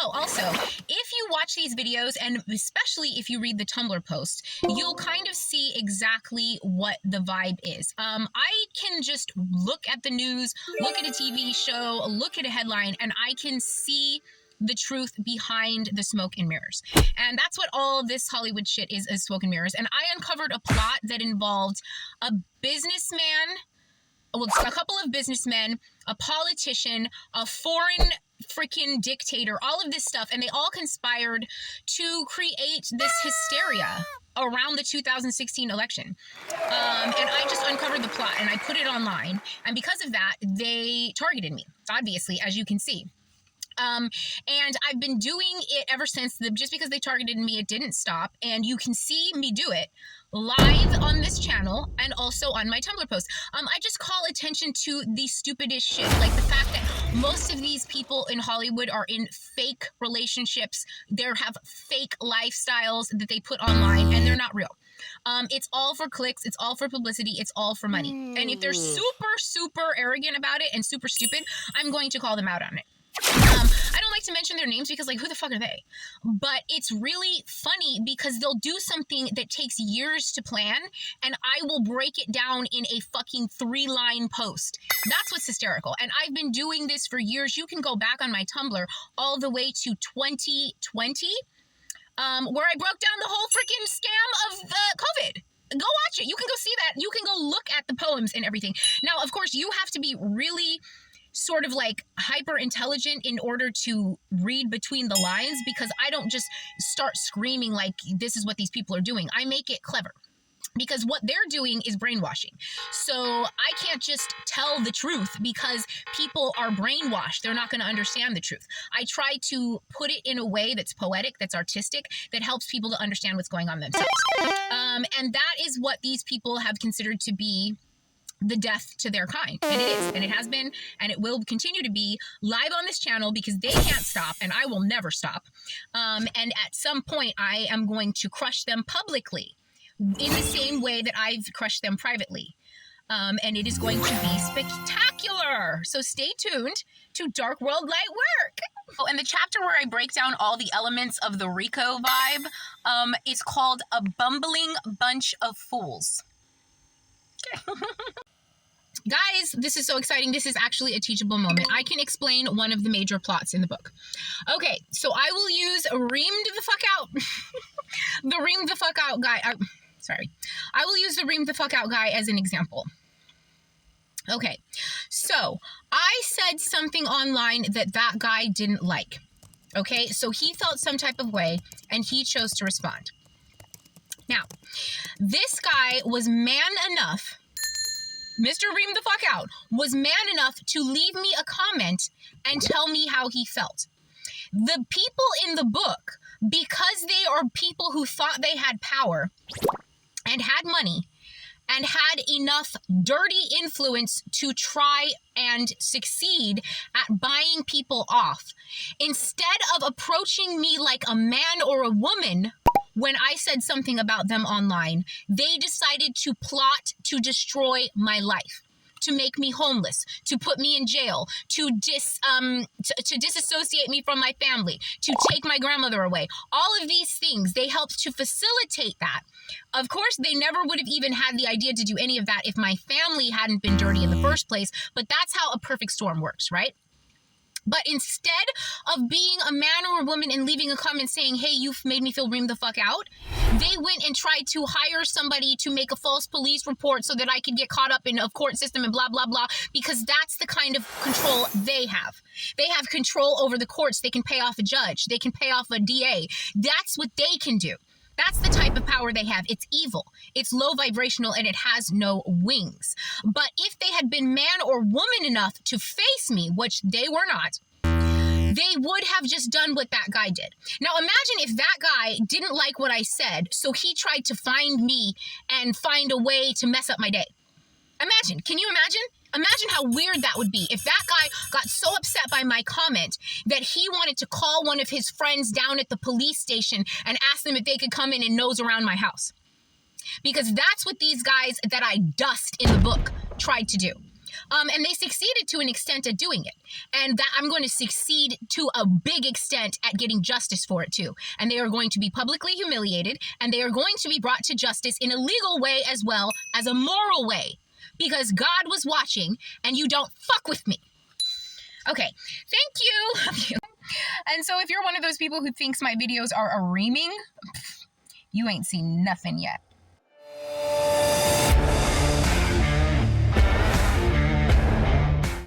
Oh, also, if you watch these videos, and especially if you read the Tumblr post, you'll kind of see exactly what the vibe is. I can just look at the news, look at a TV show, look at a headline, and I can see the truth behind the smoke and mirrors. And that's what all of this Hollywood shit is smoke and mirrors. And I uncovered a plot that involved a businessman, well, a couple of businessmen, a politician, a foreign freaking dictator, all of this stuff, and they all conspired to create this hysteria around the 2016 election. And I just uncovered the plot and I put it online. And because of that, they targeted me, obviously, as you can see. And I've been doing it ever since. Just because they targeted me, it didn't stop. And you can see me do it live on this channel and also on my Tumblr post. I just call attention to the stupidest shit, like the fact that most of these people in Hollywood are in fake relationships. They have fake lifestyles that they put online, and they're not real. It's all for clicks. It's all for publicity. It's all for money. And if they're super arrogant about it and super stupid, I'm going to call them out on it. I don't like to mention their names because, like, who the fuck are they? But it's really funny because they'll do something that takes years to plan, and I will break it down in a fucking 3-line post. That's what's hysterical. And I've been doing this for years. You can go back on my Tumblr all the way to 2020, where I broke down the whole freaking scam of the COVID. Go watch it. You can go see that. You can go look at the poems and everything. Now, of course, you have to be really sort of like hyper intelligent in order to read between the lines, because I don't just start screaming like this is what these people are doing. I make it clever, because what they're doing is brainwashing. So I can't just tell the truth because people are brainwashed. They're not going to understand the truth. I try to put it in a way that's poetic, that's artistic, that helps people to understand what's going on themselves. And that is what these people have considered to be the death to their kind. And it is, and it has been, and it will continue to be live on this channel because they can't stop, and I will never stop. And at some point, I am going to crush them publicly in the same way that I've crushed them privately. And it is going to be spectacular. So stay tuned to Dark World Light Work. Oh, and the chapter where I break down all the elements of the Rico vibe is called A Bumbling Bunch of Fools. Guys, this is so exciting. This is actually a teachable moment. I can explain one of the major plots in the book. Okay, so I will use Reamed the Fuck Out. The Reamed the Fuck Out guy. I will use the Reamed the Fuck Out guy as an example. Okay, so I said something online that guy didn't like. Okay, so he felt some type of way and he chose to respond. Now, this guy was man enough, Mr. Ream the Fuck Out, was man enough to leave me a comment and tell me how he felt. The people in the book, because they are people who thought they had power and had money and had enough dirty influence to try and succeed at buying people off, instead of approaching me like a man or a woman when I said something about them online, they decided to plot to destroy my life, to make me homeless, to put me in jail, to disassociate me from my family, to take my grandmother away. All of these things, they helped to facilitate that. Of course, they never would have even had the idea to do any of that if my family hadn't been dirty in the first place, but that's how a perfect storm works, right? But instead of being a man or a woman and leaving a comment saying, hey, you've made me feel reamed the fuck out, they went and tried to hire somebody to make a false police report so that I could get caught up in a court system and blah, blah, blah, because that's the kind of control they have. They have control over the courts. They can pay off a judge. They can pay off a DA. That's what they can do. That's the type of power they have. It's evil. It's low vibrational and it has no wings. But if they had been man or woman enough to face me, which they were not, they would have just done what that guy did. Now imagine if that guy didn't like what I said, so he tried to find me and find a way to mess up my day. Imagine. Can you imagine? Imagine how weird that would be if that guy got so upset by my comment that he wanted to call one of his friends down at the police station and ask them if they could come in and nose around my house. Because that's what these guys that I dust in the book tried to do. And they succeeded to an extent at doing it. And that I'm going to succeed to a big extent at getting justice for it too. And they are going to be publicly humiliated, and they are going to be brought to justice in a legal way as well as a moral way. Because God was watching, and you don't fuck with me. Okay, thank you. And so if you're one of those people who thinks my videos are a reaming, you ain't seen nothing yet.